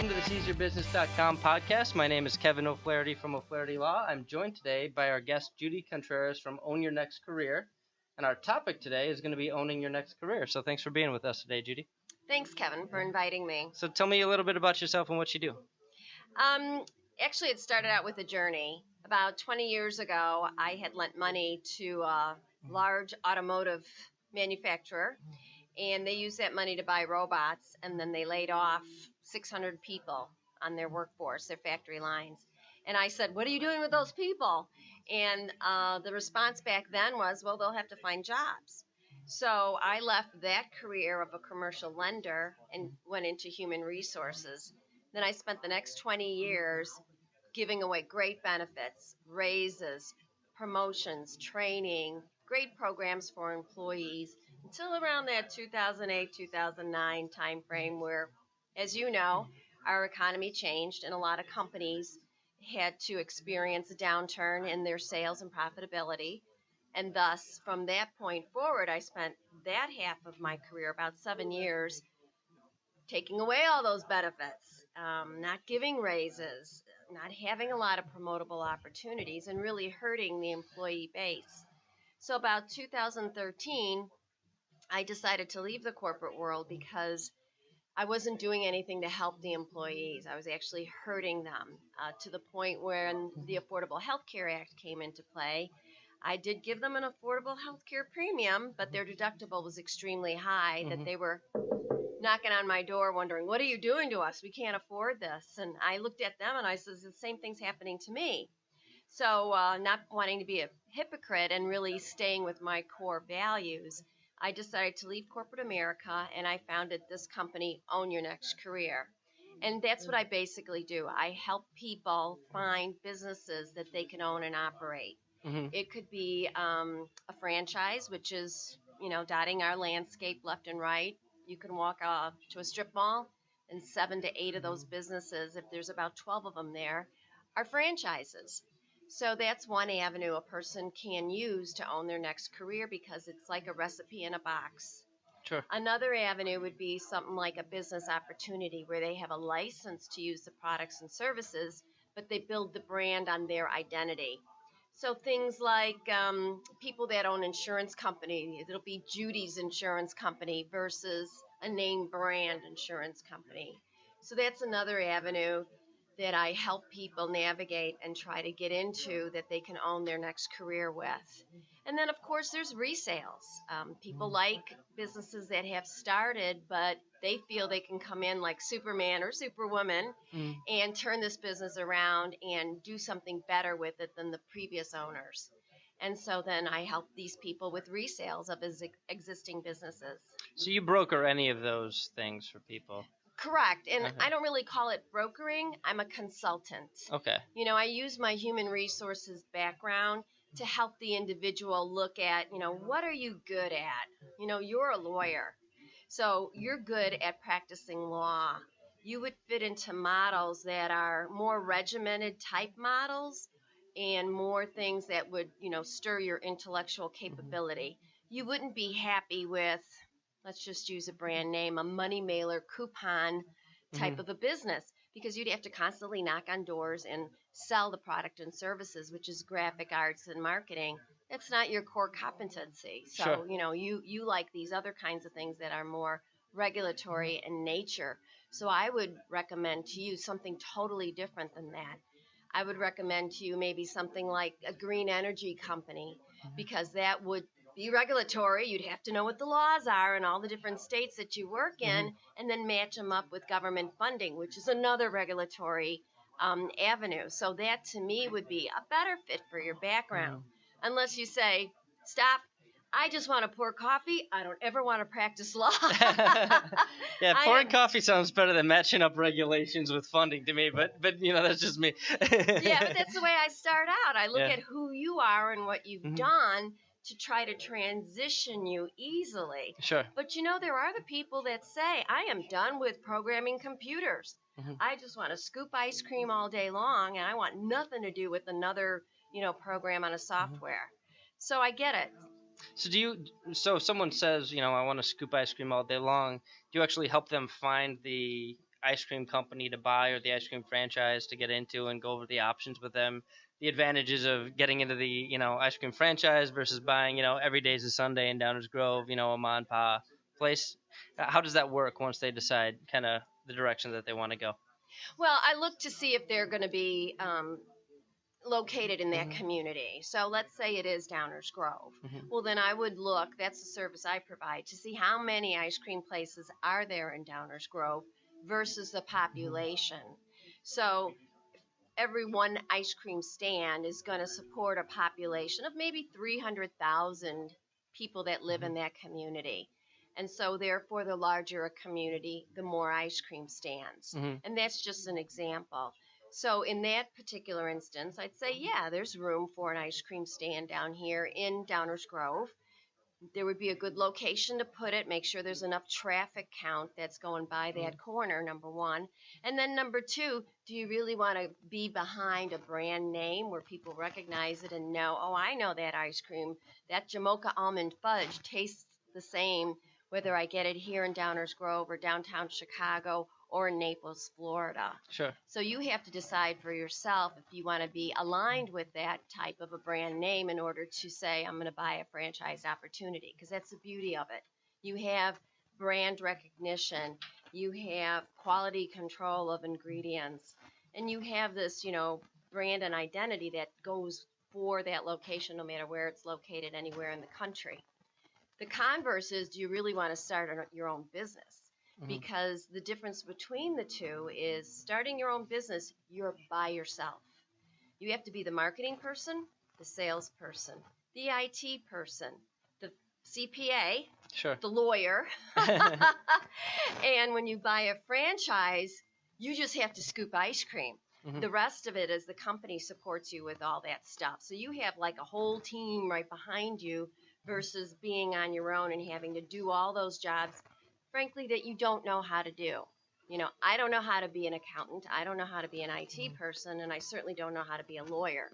Welcome to the SeizeYourBusiness.com podcast. My name is Kevin O'Flaherty from O'Flaherty Law. I'm joined today by our guest, Judy Contreras from Own Your Next Career. And our topic today is going to be owning your next career. So thanks for being with us today, Judy. Thanks, Kevin, for inviting me. So tell me a little bit about yourself and what you do. Actually, it started out with a journey. About 20 years ago, I had lent money to a large automotive manufacturer, and they used that money to buy robots, and then they laid off 600 people on their workforce, their factory lines. And I said, what are you doing with those people? And the response back then was, well, they'll have to find jobs. So I left that career of a commercial lender and went into human resources. Then I spent the next 20 years giving away great benefits, raises, promotions, training, great programs for employees until around that 2008, 2009 timeframe where, as you know, our economy changed and a lot of companies had to experience a downturn in their sales and profitability. And thus, from that point forward, I spent that half of my career, about 7 years, taking away all those benefits, not giving raises, not having a lot of promotable opportunities, and really hurting the employee base. So about 2013, I decided to leave the corporate world because I wasn't doing anything to help the employees. I was actually hurting them to the point where the Affordable Health Care Act came into play. I did give them an affordable health care premium, but their deductible was extremely high that they were knocking on my door wondering, what are you doing to us? We can't afford this. And I looked at them and I said, the same thing's happening to me. So not wanting to be a hypocrite and really staying with my core values, I decided to leave corporate America and I founded this company, Own Your Next Career. And that's what I basically do. I help people find businesses that they can own and operate. It could be a franchise, which is, dotting our landscape left and right. You can walk to a strip mall, and 7 to 8 of those businesses, if there's about 12 of them there, are franchises. So that's one avenue a person can use to own their next career because it's like a recipe in a box. Sure. Another avenue would be something like a business opportunity where they have a license to use the products and services, but they build the brand on their identity. So things like people that own insurance company, it'll be Judy's insurance company versus a name brand insurance company. So that's another avenue that I help people navigate and try to get into that they can own their next career with. And then, of course, there's resales. People like businesses that have started, but they feel they can come in like Superman or Superwoman and turn this business around and do something better with it than the previous owners. And so then I help these people with resales of existing businesses. So you broker any of those things for people? Correct. And I don't really call it brokering. I'm a consultant. Okay. I use my human resources background to help the individual look at, what are you good at? You're a lawyer. So you're good at practicing law. You would fit into models that are more regimented type models and more things that would, stir your intellectual capability. You wouldn't be happy with, let's just use a brand name, a money mailer coupon type of a business, because you'd have to constantly knock on doors and sell the product and services, which is graphic arts and marketing. It's not your core competency. So, Sure. You like these other kinds of things that are more regulatory in nature. So I would recommend to you something totally different than that. I would recommend to you maybe something like a green energy company, because that would be regulatory. You'd have to know what the laws are in all the different states that you work in, and then match them up with government funding, which is another regulatory avenue. So that, to me, would be a better fit for your background. Unless you say, stop, I just want to pour coffee. I don't ever want to practice law. Yeah, pouring coffee sounds better than matching up regulations with funding to me, but that's just me. Yeah, but that's the way I start out. I look at who you are and what you've done to try to transition you easily. Sure. But there are the people that say, I am done with programming computers. I just want to scoop ice cream all day long, and I want nothing to do with another, program on a software. So I get it. So if someone says, I want to scoop ice cream all day long, do you actually help them find the ice cream company to buy or the ice cream franchise to get into and go over the options with them, the advantages of getting into the, ice cream franchise versus buying, every day's a Sunday in Downers Grove, a ma and pa place. How does that work once they decide kind of the direction that they want to go? Well, I look to see if they're going to be located in that community. So let's say it is Downers Grove. Well, then I would look, that's the service I provide, to see how many ice cream places are there in Downers Grove versus the population. So every one ice cream stand is going to support a population of maybe 300,000 people that live in that community. And so, therefore, the larger a community, the more ice cream stands. And that's just an example. So, in that particular instance, I'd say, yeah, there's room for an ice cream stand down here in Downers Grove. There would be a good location to put it, make sure there's enough traffic count that's going by that corner, number one. And then number two, do you really want to be behind a brand name where people recognize it and know, oh, I know that ice cream, that Jamocha almond fudge tastes the same whether I get it here in Downers Grove or downtown Chicago or in Naples, Florida. Sure. So you have to decide for yourself if you want to be aligned with that type of a brand name in order to say, I'm going to buy a franchise opportunity, because that's the beauty of it. You have brand recognition, you have quality control of ingredients, and you have this, brand and identity that goes for that location no matter where it's located anywhere in the country. The converse is, do you really want to start your own business? Because the difference between the two is starting your own business, you're by yourself. You have to be the marketing person, the salesperson, the IT person, the CPA, sure, the lawyer. And when you buy a franchise, you just have to scoop ice cream. The rest of it is the company supports you with all that stuff. So you have like a whole team right behind you versus being on your own and having to do all those jobs, frankly, that you don't know how to do. I don't know how to be an accountant. I don't know how to be an IT person, and I certainly don't know how to be a lawyer.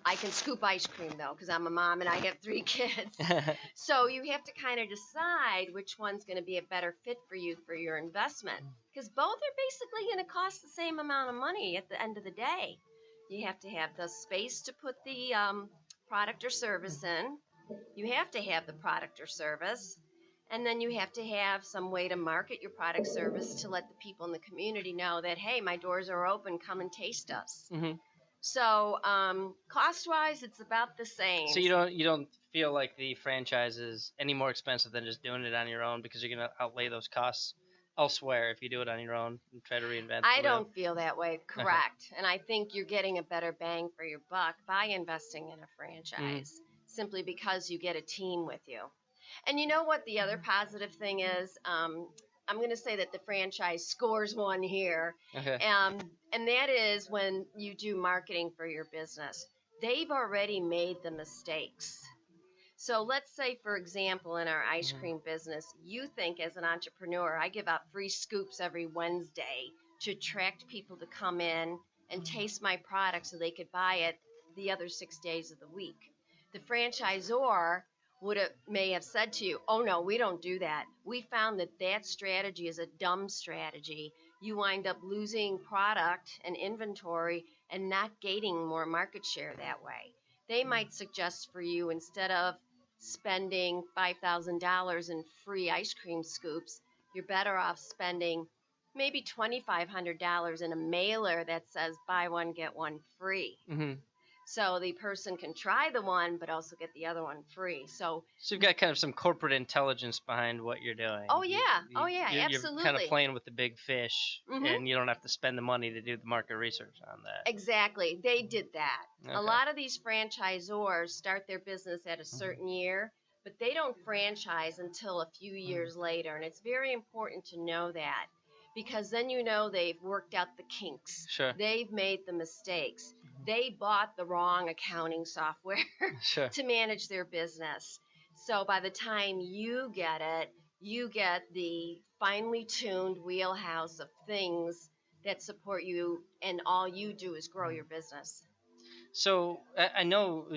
I can scoop ice cream, though, because I'm a mom and I have 3 kids. So you have to kind of decide which one's going to be a better fit for you for your investment, because both are basically going to cost the same amount of money at the end of the day. You have to have the space to put the product or service in. You have to have the product or service, and then you have to have some way to market your product service to let the people in the community know that, hey, my doors are open, come and taste us. So cost-wise, it's about the same. So you don't feel like the franchise is any more expensive than just doing it on your own, because you're going to outlay those costs elsewhere if you do it on your own and try to reinvent I don't feel that way, correct. And I think you're getting a better bang for your buck by investing in a franchise, simply because you get a team with you. And you know what the other positive thing is? I'm going to say that the franchise scores one here. And that is when you do marketing for your business. They've already made the mistakes. So let's say, for example, in our ice cream business, you think as an entrepreneur, I give out free scoops every Wednesday to attract people to come in and taste my product so they could buy it the other 6 days of the week. The franchisor may have said to you, oh no, we don't do that. We found that strategy is a dumb strategy. You wind up losing product and inventory and not gaining more market share that way. They might suggest for you, instead of spending $5,000 in free ice cream scoops, you're better off spending maybe $2,500 in a mailer that says buy one, get one free. So the person can try the one, but also get the other one free. So you've got kind of some corporate intelligence behind what you're doing. Oh, yeah. Absolutely. You're kind of playing with the big fish, and you don't have to spend the money to do the market research on that. Exactly. They did that. A lot of these franchisors start their business at a certain year, but they don't franchise until a few years later. And it's very important to know that, because then they've worked out the kinks. Sure. They've made the mistakes. They bought the wrong accounting software to manage their business. So by the time you get it, you get the finely tuned wheelhouse of things that support you, and all you do is grow your business. So I know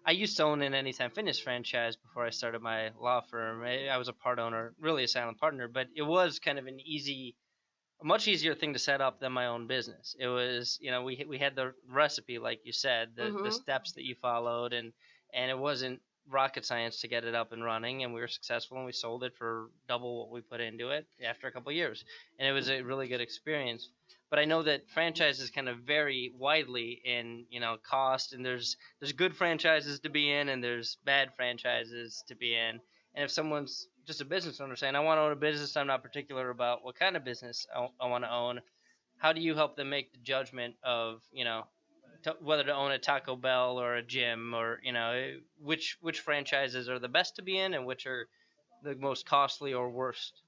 I used to own an Anytime Fitness franchise before I started my law firm. I was a part owner, really a silent partner, but it was kind of an easy a much easier thing to set up than my own business. It was, we had the recipe, like you said, the steps that you followed, and it wasn't rocket science to get it up and running, and we were successful, and we sold it for double what we put into it after a couple of years, and it was a really good experience. But I know that franchises kind of vary widely in, cost, and there's good franchises to be in, and there's bad franchises to be in. And if someone's just a business owner saying, I want to own a business, I'm not particular about what kind of business I want to own, how do you help them make the judgment of, whether to own a Taco Bell or a gym, or, which franchises are the best to be in and which are the most costly or worst?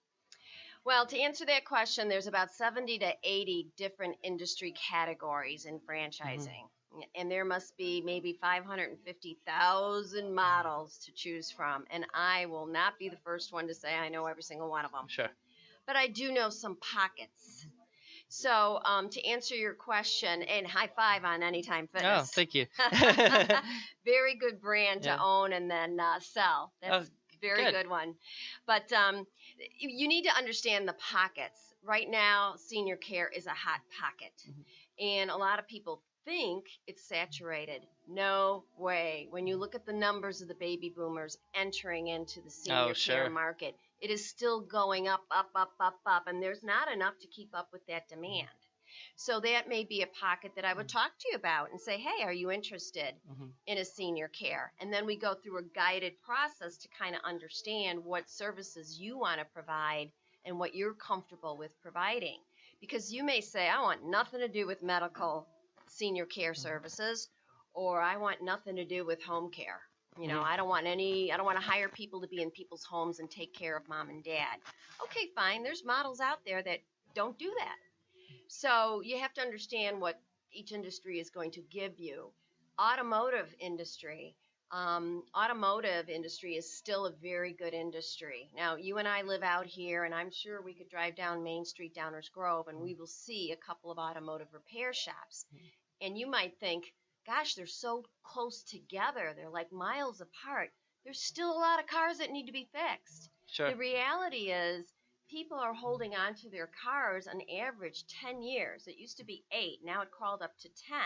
Well, to answer that question, there's about 70 to 80 different industry categories in franchising. And there must be maybe 550,000 models to choose from. And I will not be the first one to say I know every single one of them. Sure. But I do know some pockets. So to answer your question, and high five on Anytime Fitness. Oh, thank you. Very good brand to own and then sell. That's very good one. But you need to understand the pockets. Right now, senior care is a hot pocket. And a lot of people think it's saturated. No way. When you look at the numbers of the baby boomers entering into the senior care market, it is still going up, up, up, up, up, and there's not enough to keep up with that demand. So that may be a pocket that I would talk to you about and say, hey, are you interested in a senior care? And then we go through a guided process to kind of understand what services you want to provide and what you're comfortable with providing. Because you may say, I want nothing to do with medical senior care services, or I want nothing to do with home care. I don't want to hire people to be in people's homes and take care of mom and dad. Okay, fine. There's models out there that don't do that. So you have to understand what each industry is going to give you. Automotive industry is still a very good industry. Now, you and I live out here, and I'm sure we could drive down Main Street, Downers Grove, and we will see a couple of automotive repair shops. And you might think, gosh, they're so close together. They're like miles apart. There's still a lot of cars that need to be fixed. Sure. The reality is people are holding on to their cars on average 10 years. It used to be 8. Now it crawled up to 10.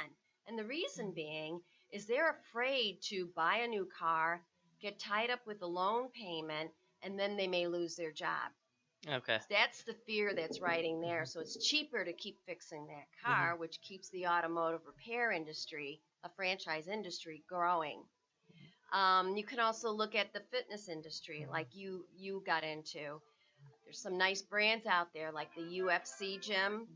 And the reason being is they're afraid to buy a new car, get tied up with a loan payment, and then they may lose their job. Okay. That's the fear that's riding there. So it's cheaper to keep fixing that car, which keeps the automotive repair industry, a franchise industry, growing. You can also look at the fitness industry like you got into. There's some nice brands out there like the UFC gym,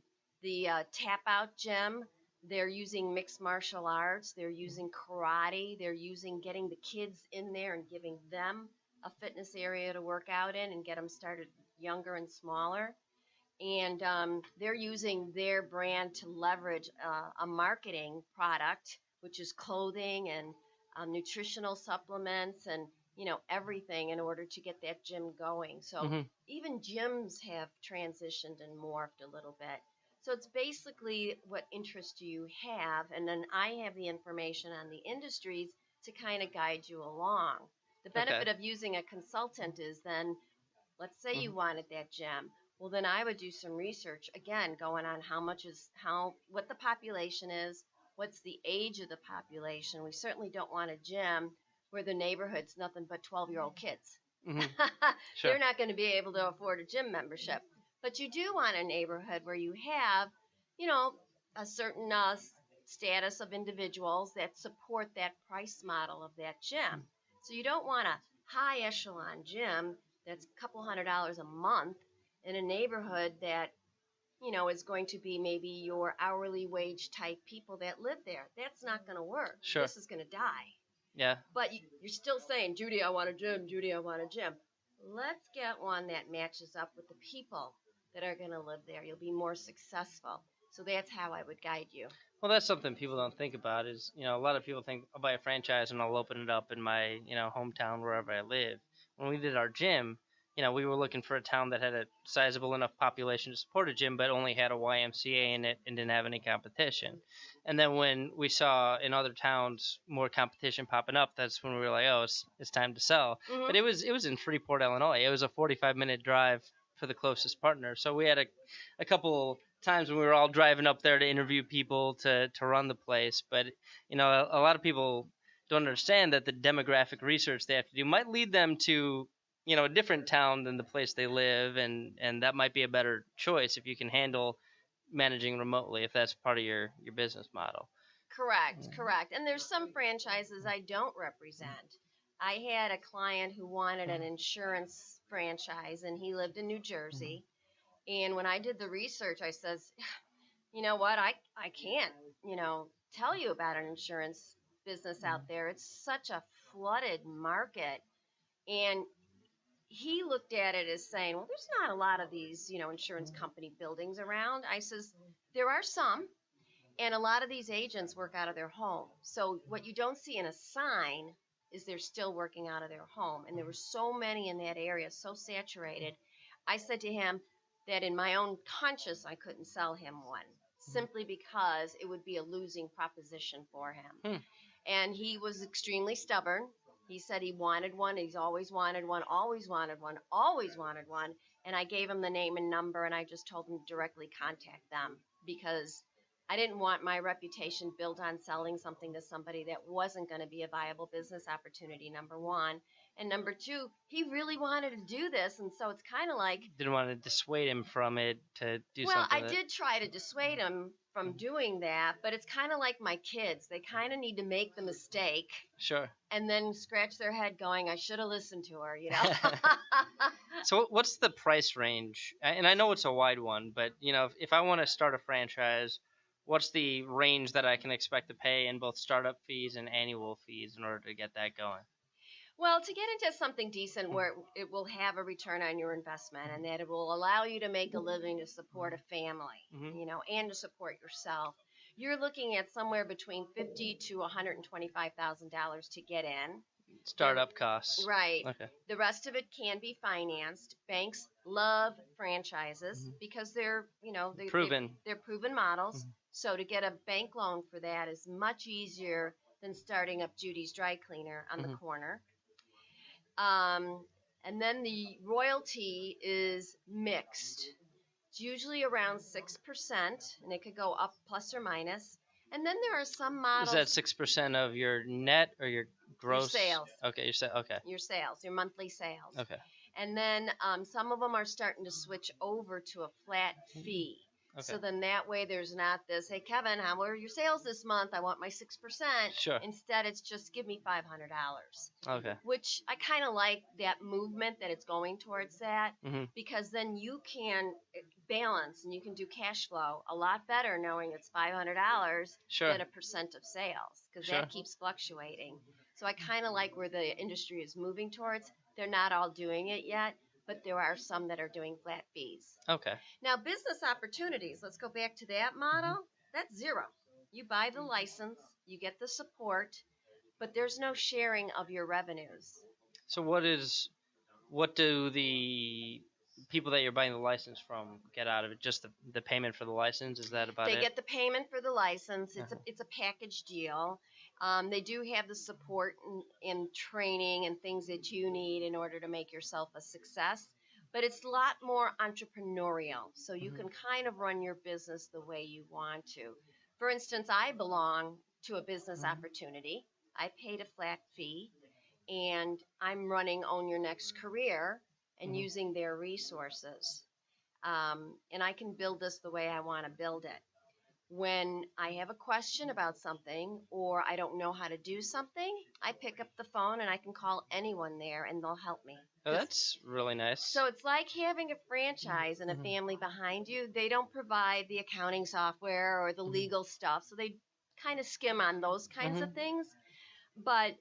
the Tap Out gym. They're using mixed martial arts. They're using karate. They're using getting the kids in there and giving them a fitness area to work out in and get them started younger and smaller. And they're using their brand to leverage a marketing product, which is clothing and nutritional supplements and everything in order to get that gym going. So even gyms have transitioned and morphed a little bit. So it's basically what interest you have, and then I have the information on the industries to kind of guide you along. The benefit of using a consultant is then, let's say you wanted that gym. Well, then I would do some research, again, going on what the population is, what's the age of the population. We certainly don't want a gym where the neighborhood's nothing but 12-year-old kids. Sure. They're not going to be able to afford a gym membership. But you do want a neighborhood where you have, a certain status of individuals that support that price model of that gym. So you don't want a high echelon gym that's a couple $100 a month in a neighborhood that, is going to be maybe your hourly wage type people that live there. That's not going to work. Sure. This is going to die. Yeah. But you're still saying, Judy, I want a gym. Judy, I want a gym. Let's get one that matches up with the people that are going to live there. You'll be more successful. So that's how I would guide you. Well, that's something people don't think about is, a lot of people think I'll buy a franchise and I'll open it up in my, hometown, wherever I live. When we did our gym, we were looking for a town that had a sizable enough population to support a gym, but only had a YMCA in it and didn't have any competition. And then when we saw in other towns more competition popping up, that's when we were like, oh, it's time to sell. But it was in Freeport, Illinois. It was a 45-minute drive for the closest partner. So we had a couple times when we were all driving up there to interview people to run the place. But a lot of people don't understand that the demographic research they have to do might lead them to a different town than the place they live, and that might be a better choice if you can handle managing remotely, if that's part of your business model. Correct. And there's some franchises I don't represent. I had a client who wanted an insurance franchise, and he lived in New Jersey. And when I did the research, I says, you know what, I can't, tell you about an insurance business out there. It's such a flooded market. And he looked at it as saying, well, there's not a lot of these, insurance company buildings around. I says, there are some, and a lot of these agents work out of their home. So what you don't see in a sign is they're still working out of their home. And there were so many in that area, so saturated. I said to him that in my own conscience, I couldn't sell him one, simply because it would be a losing proposition for him. And he was extremely stubborn. He said he wanted one. He's always wanted one, always wanted one, always wanted one. And I gave him the name and number, and I just told him to directly contact them, because I didn't want my reputation built on selling something to somebody that wasn't going to be a viable business opportunity, number one. And number two, he really wanted to do this, and so it's kind of like... Didn't want to dissuade him from it to do something. Well, I did try to dissuade him from doing that, but it's kind of like my kids. They kind of need to make the mistake. Sure. And then scratch their head going, I should have listened to her, So what's the price range? And I know it's a wide one, but, if I want to start a franchise, what's the range that I can expect to pay in both startup fees and annual fees in order to get that going? Well, to get into something decent where it will have a return on your investment, and that it will allow you to make a living to support a family, and to support yourself, you're looking at somewhere between $50,000 to $125,000 to get in. Startup costs. Right. Okay. The rest of it can be financed. Banks love franchises because they're, proven. They're proven models. So to get a bank loan for that is much easier than starting up Judy's Dry Cleaner on the corner. And then the royalty is mixed. It's usually around 6%, and it could go up plus or minus. And then there are some models. Is that 6% of your net or your gross? Your sales. Okay, Your sales, your monthly sales. Okay. And then some of them are starting to switch over to a flat fee. Okay. So then that way there's not this, hey, Kevin, how are your sales this month? I want my 6%. Sure. Instead, it's just give me $500. Okay. Which I kind of like that movement that it's going towards that, because then you can balance and you can do cash flow a lot better knowing it's $500 than a percent of sales, because that keeps fluctuating. So I kind of like where the industry is moving towards. They're not all doing it yet, but there are some that are doing flat fees. Okay. Now, business opportunities, let's go back to that model. That's zero. You buy the license, you get the support, but there's no sharing of your revenues. So what do the people that you're buying the license from get out of it? Just the payment for the license? Is that about it? They get the payment for the license. It's a package deal. They do have the support and training and things that you need in order to make yourself a success. But it's a lot more entrepreneurial, so you can kind of run your business the way you want to. For instance, I belong to a business opportunity. I paid a flat fee, and I'm running Own Your Next Career and using their resources. And I can build this the way I want to build it. When I have a question about something or I don't know how to do something, I pick up the phone and I can call anyone there and they'll help me. Oh, that's really nice. So it's like having a franchise and a family behind you. They don't provide the accounting software or the legal stuff, so they kind of skim on those kinds of things. But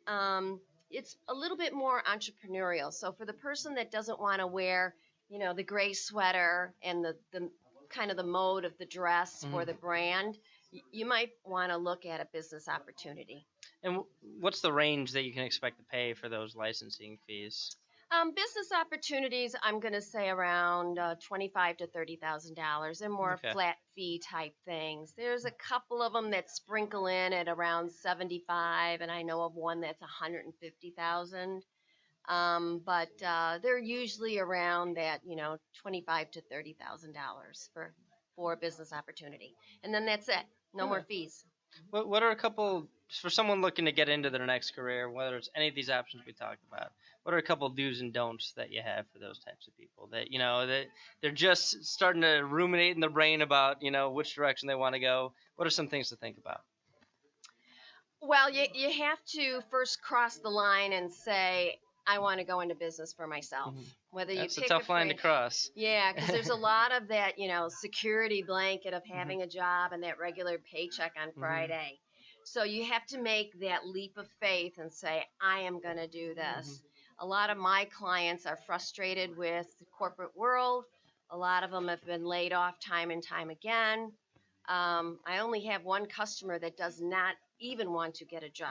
it's a little bit more entrepreneurial. So for the person that doesn't want to wear, the gray sweater and the kind of the mode of the dress for the brand, you might want to look at a business opportunity. And what's the range that you can expect to pay for those licensing fees? Business opportunities, I'm going to say around $25,000 to $30,000. They're more flat fee type things. There's a couple of them that sprinkle in at around $75,000, and I know of one that's $150,000. But they're usually around that, $25,000 to $30,000 for a business opportunity, and then that's it. No more fees. What are a couple for someone looking to get into their next career, whether it's any of these options we talked about? What are a couple do's and don'ts that you have for those types of people that that they're just starting to ruminate in their brain about which direction they want to go? What are some things to think about? Well, you have to first cross the line and say, I want to go into business for myself. Whether you That's pick a tough line to cross. Yeah, because there's a lot of that, security blanket of having a job and that regular paycheck on Friday. So you have to make that leap of faith and say, I am going to do this. A lot of my clients are frustrated with the corporate world. A lot of them have been laid off time and time again. I only have one customer that does not even want to get a job,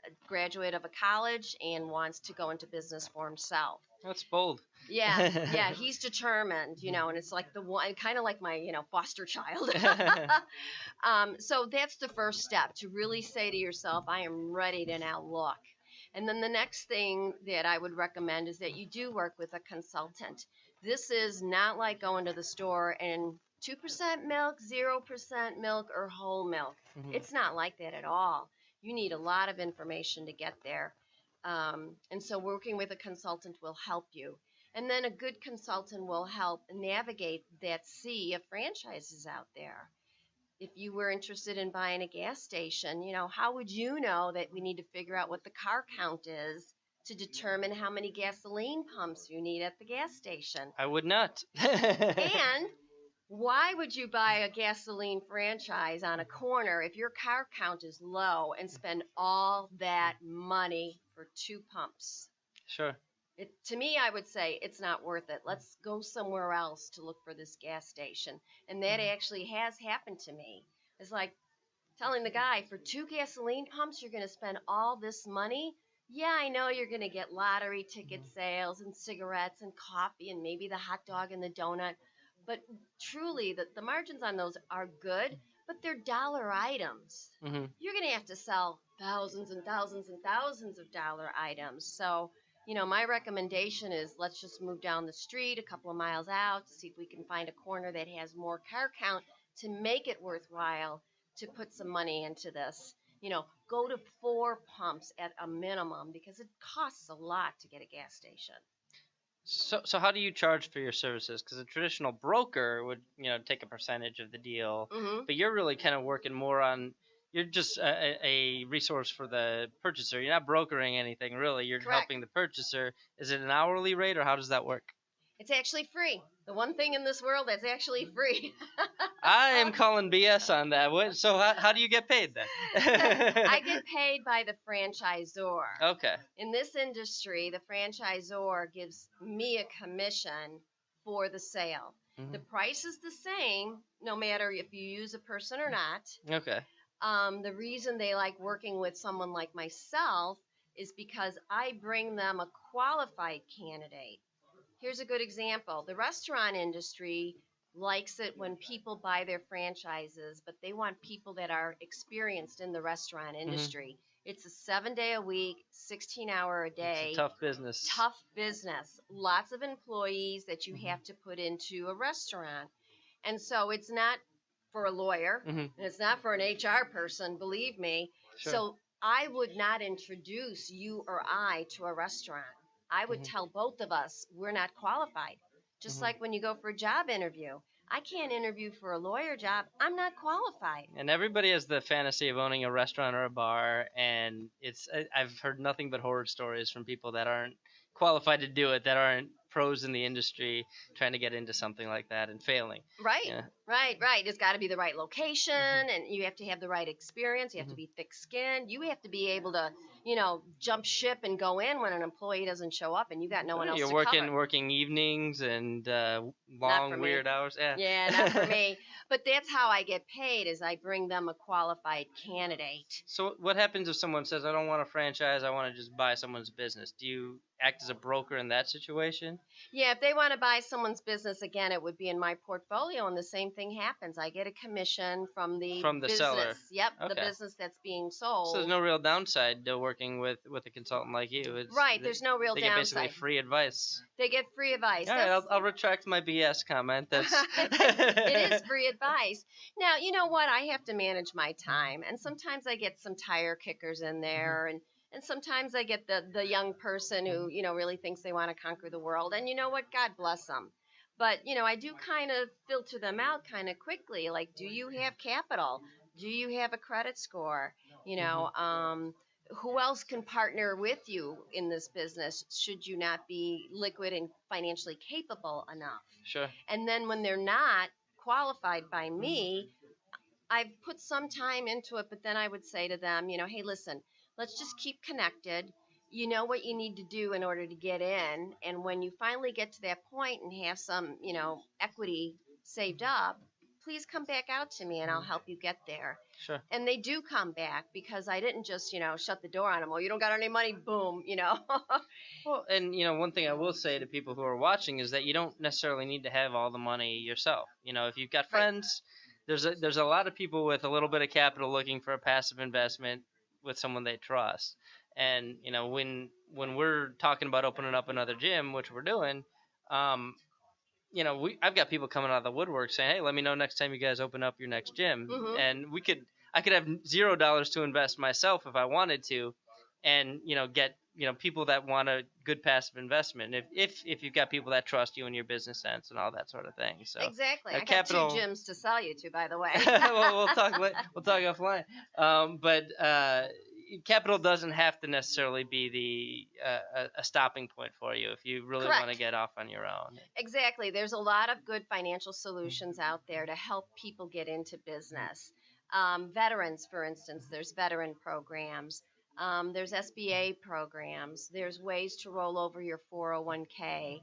a graduate of a college and wants to go into business for himself. That's bold. Yeah, he's determined, and it's like the one, kind of like my, foster child. So that's the first step, to really say to yourself, I am ready to now look. And then the next thing that I would recommend is that you do work with a consultant. This is not like going to the store and 2% milk, 0% milk, or whole milk. It's not like that at all. You need a lot of information to get there. And so working with a consultant will help you. And then a good consultant will help navigate that sea of franchises out there. If you were interested in buying a gas station, how would you know that we need to figure out what the car count is to determine how many gasoline pumps you need at the gas station? I would not. And why would you buy a gasoline franchise on a corner if your car count is low and spend all that money for 2 pumps? Sure. To me, I would say it's not worth it. Let's go somewhere else to look for this gas station. And that actually has happened to me. It's like telling the guy, for 2 gasoline pumps, you're going to spend all this money? Yeah, I know you're going to get lottery ticket sales and cigarettes and coffee and maybe the hot dog and the donut. But truly, the margins on those are good, but they're dollar items. You're going to have to sell thousands and thousands and thousands of dollar items. So, my recommendation is let's just move down the street a couple of miles out to see if we can find a corner that has more car count to make it worthwhile to put some money into this. Go to 4 pumps at a minimum because it costs a lot to get a gas station. So how do you charge for your services? Because a traditional broker would, take a percentage of the deal, but you're really kind of working more on, you're just a resource for the purchaser. You're not brokering anything, really. You're Correct. helping the purchaser. Is it an hourly rate, or how does that work? It's actually free. The one thing in this world that's actually free. I am calling BS on that. So how do you get paid then? I get paid by the franchisor. Okay. In this industry, the franchisor gives me a commission for the sale. The price is the same no matter if you use a person or not. Okay. The reason they like working with someone like myself is because I bring them a qualified candidate. Here's a good example. The restaurant industry likes it when people buy their franchises, but they want people that are experienced in the restaurant industry. It's a 7-day-a-week, 16-hour-a-day. It's a tough business. Tough business. Lots of employees that you have to put into a restaurant. And so it's not for a lawyer, and it's not for an HR person, believe me. Sure. So I would not introduce you or I to a restaurant. I would tell both of us we're not qualified. Just like when you go for a job interview. I can't interview for a lawyer job. I'm not qualified. And everybody has the fantasy of owning a restaurant or a bar, and I've heard nothing but horror stories from people that aren't qualified to do it, that aren't pros in the industry, trying to get into something like that and failing. Right, yeah. Right. It's got to be the right location, and you have to have the right experience. You have to be thick-skinned. You have to be able to, jump ship and go in when an employee doesn't show up and you got no one else to cover. You're working evenings and long, weird hours. Yeah, not for me. But that's how I get paid, is I bring them a qualified candidate. So what happens if someone says, I don't want a franchise, I want to just buy someone's business? Do you act as a broker in that situation? Yeah, if they want to buy someone's business, again, it would be in my portfolio, and the same thing happens. I get a commission from the seller. Yep, okay. The business that's being sold. So there's no real downside to working working with a consultant like you. It's Right. There's no real they get basically downside. free advice. They get free advice. All right, I'll retract my BS comment. That's It is free advice. Now, you know what? I have to manage my time, and sometimes I get some tire kickers in there, and sometimes I get the young person who, you know, really thinks they want to conquer the world. And you know what? God bless them. But, you know, I do kind of filter them out kind of quickly. Like, do you have capital? Do you have a credit score? You know, who else can partner with you in this business should you not be liquid and financially capable enough? Sure. And then when they're not qualified by me, I've put some time into it, but then I would say to them, you know, hey, listen, let's just keep connected. You know what you need to do in order to get in. And when you finally get to that point and have some, you know, equity saved up, please come back out to me and I'll help you get there. Sure. And they do come back because I didn't just, you know, shut the door on them. Oh, you don't got any money? Boom, you know. Well, and you know, one thing I will say to people who are watching is that you don't necessarily need to have all the money yourself. You know, if you've got friends, there's a lot of people with a little bit of capital looking for a passive investment with someone they trust. And you know, when we're talking about opening up another gym, which we're doing, you know, I've got people coming out of the woodwork saying, "Hey, let me know next time you guys open up your next gym." And I could have $0 to invest myself if I wanted to, and you know, get people that want a good passive investment. If you've got people that trust you and your business sense and all that sort of thing. So exactly, I got capital, 2 gyms to sell you to, by the way. well, we'll talk offline. But capital doesn't have to necessarily be a stopping point for you if you really want to get off on your own. Exactly. There's a lot of good financial solutions out there to help people get into business. Veterans, for instance, there's veteran programs. There's SBA programs. There's ways to roll over your 401k.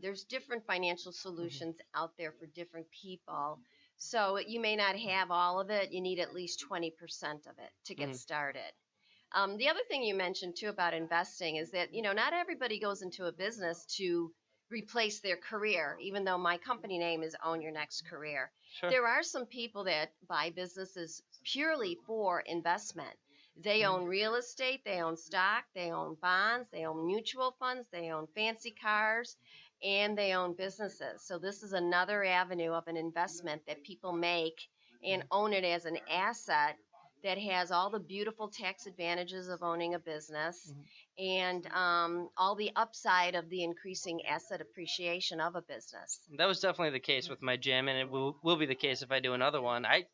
There's different financial solutions out there for different people. So you may not have all of it. You need at least 20% of it to get started. The other thing you mentioned too about investing is that, you know, not everybody goes into a business to replace their career, even though my company name is Own Your Next Career. Sure. There are some people that buy businesses purely for investment. They own real estate, they own stock, they own bonds, they own mutual funds, they own fancy cars, and they own businesses. So this is another avenue of an investment that people make and own it as an asset that has all the beautiful tax advantages of owning a business and all the upside of the increasing asset appreciation of a business. That was definitely the case with my gym, and it will be the case if I do another one. I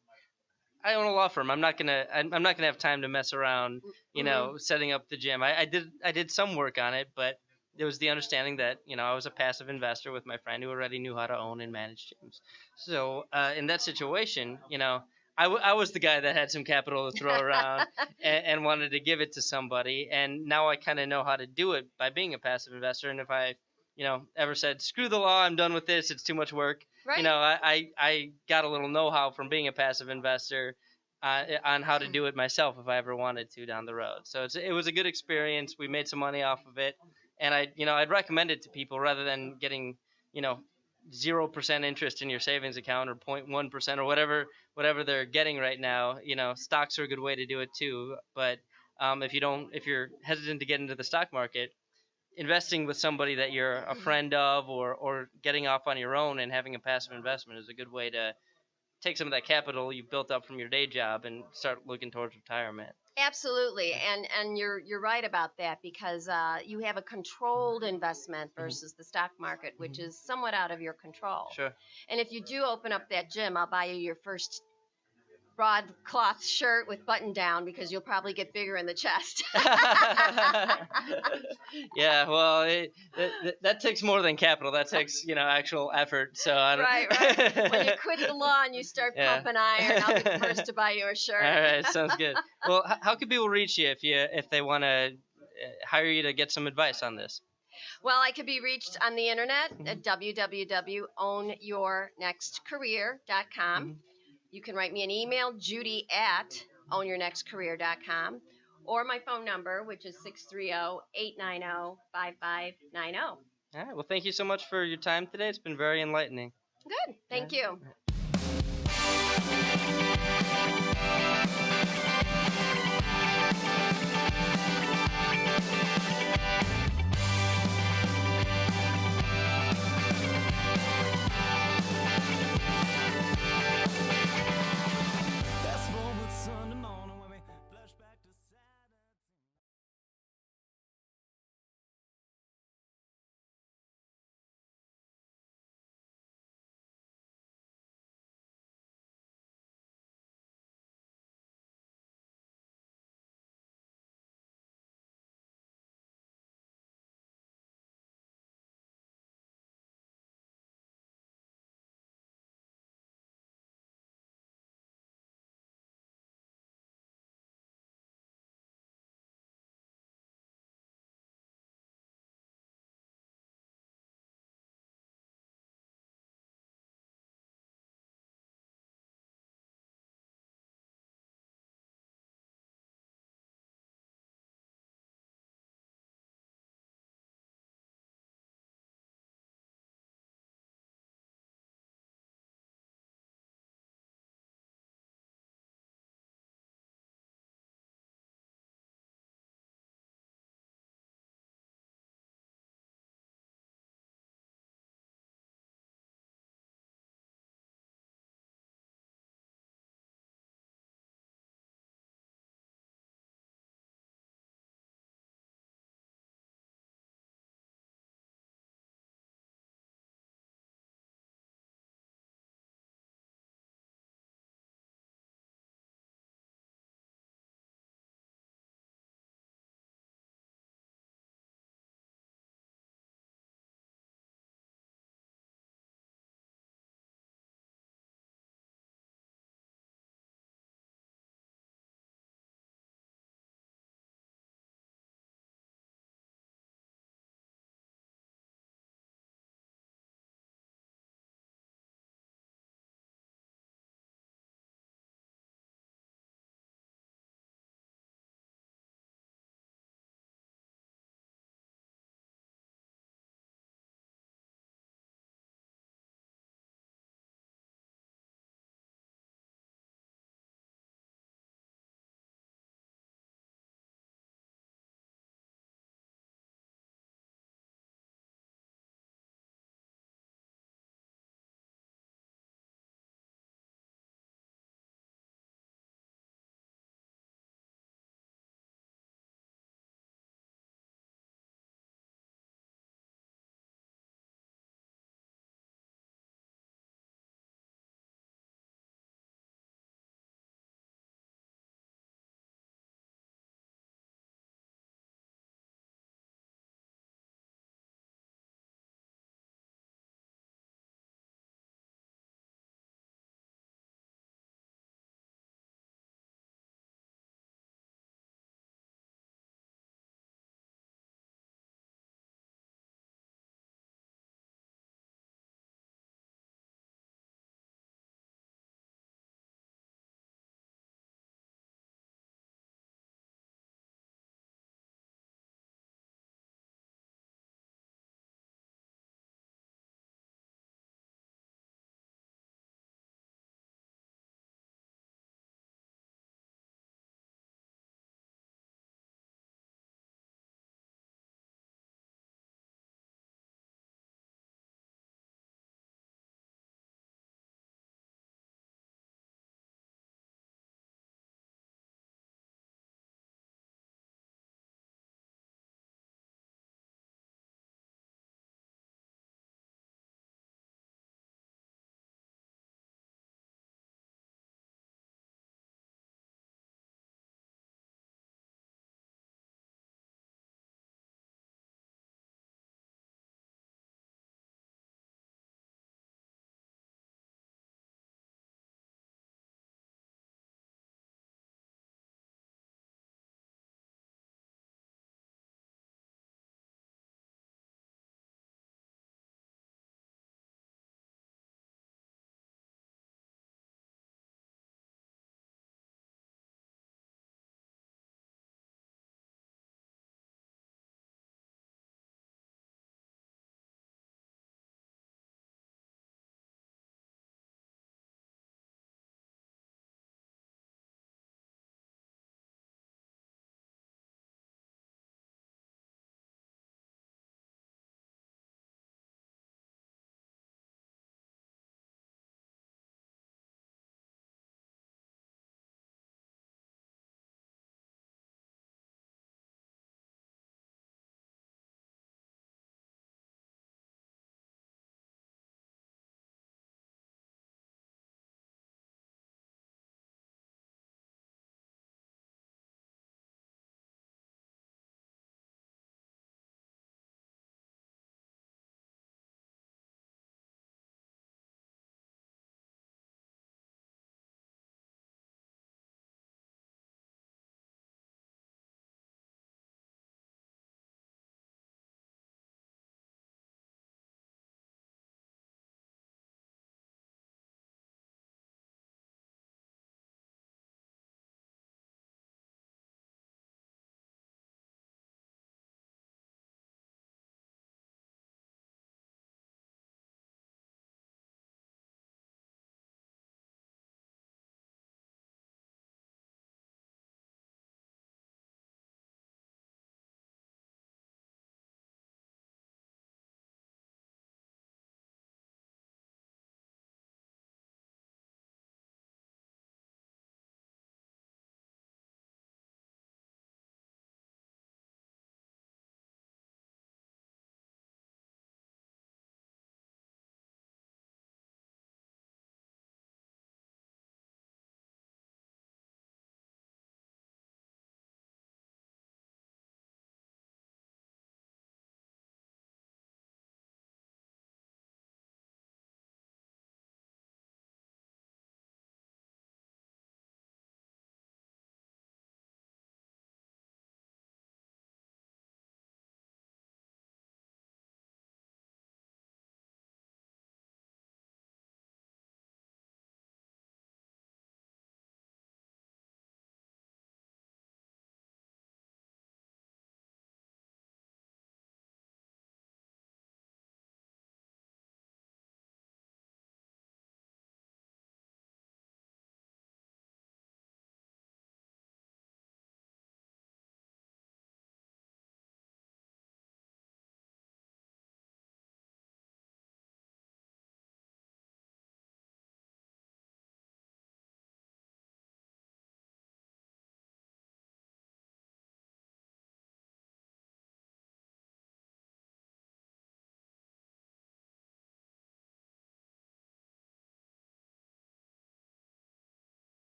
own a law firm. I'm not gonna have time to mess around, you know, setting up the gym. I did some work on it, but there was the understanding that, you know, I was a passive investor with my friend who already knew how to own and manage gyms. So in that situation, you know, I was the guy that had some capital to throw around and wanted to give it to somebody. And now I kind of know how to do it by being a passive investor. And if I, you know, ever said, screw the law, I'm done with this, it's too much work. Right. You know, I got a little know-how from being a passive investor on how to do it myself if I ever wanted to down the road. So it was a good experience. We made some money off of it. And I'd recommend it to people rather than getting, you know, 0% interest in your savings account or 0.1% or whatever they're getting right now. You know, stocks are a good way to do it too. But if you're hesitant to get into the stock market, investing with somebody that you're a friend of or getting off on your own and having a passive investment is a good way to take some of that capital you've built up from your day job and start looking towards retirement. Absolutely, and you're right about that because you have a controlled investment versus the stock market, which is somewhat out of your control. Sure. And if you do open up that gym, I'll buy you your first broadcloth shirt with button down because you'll probably get bigger in the chest. Yeah, well, that takes more than capital. That takes, you know, actual effort. So I don't... Right. When you quit the law and you start pumping iron, I'll be the first to buy you a shirt. All right, sounds good. Well, how can people reach you if they want to hire you to get some advice on this? Well, I could be reached on the internet at www.ownyournextcareer.com. You can write me an email, judy@ownyournextcareer.com, or my phone number, which is 630-890-5590. All right. Well, thank you so much for your time today. It's been very enlightening. Good. Thank you.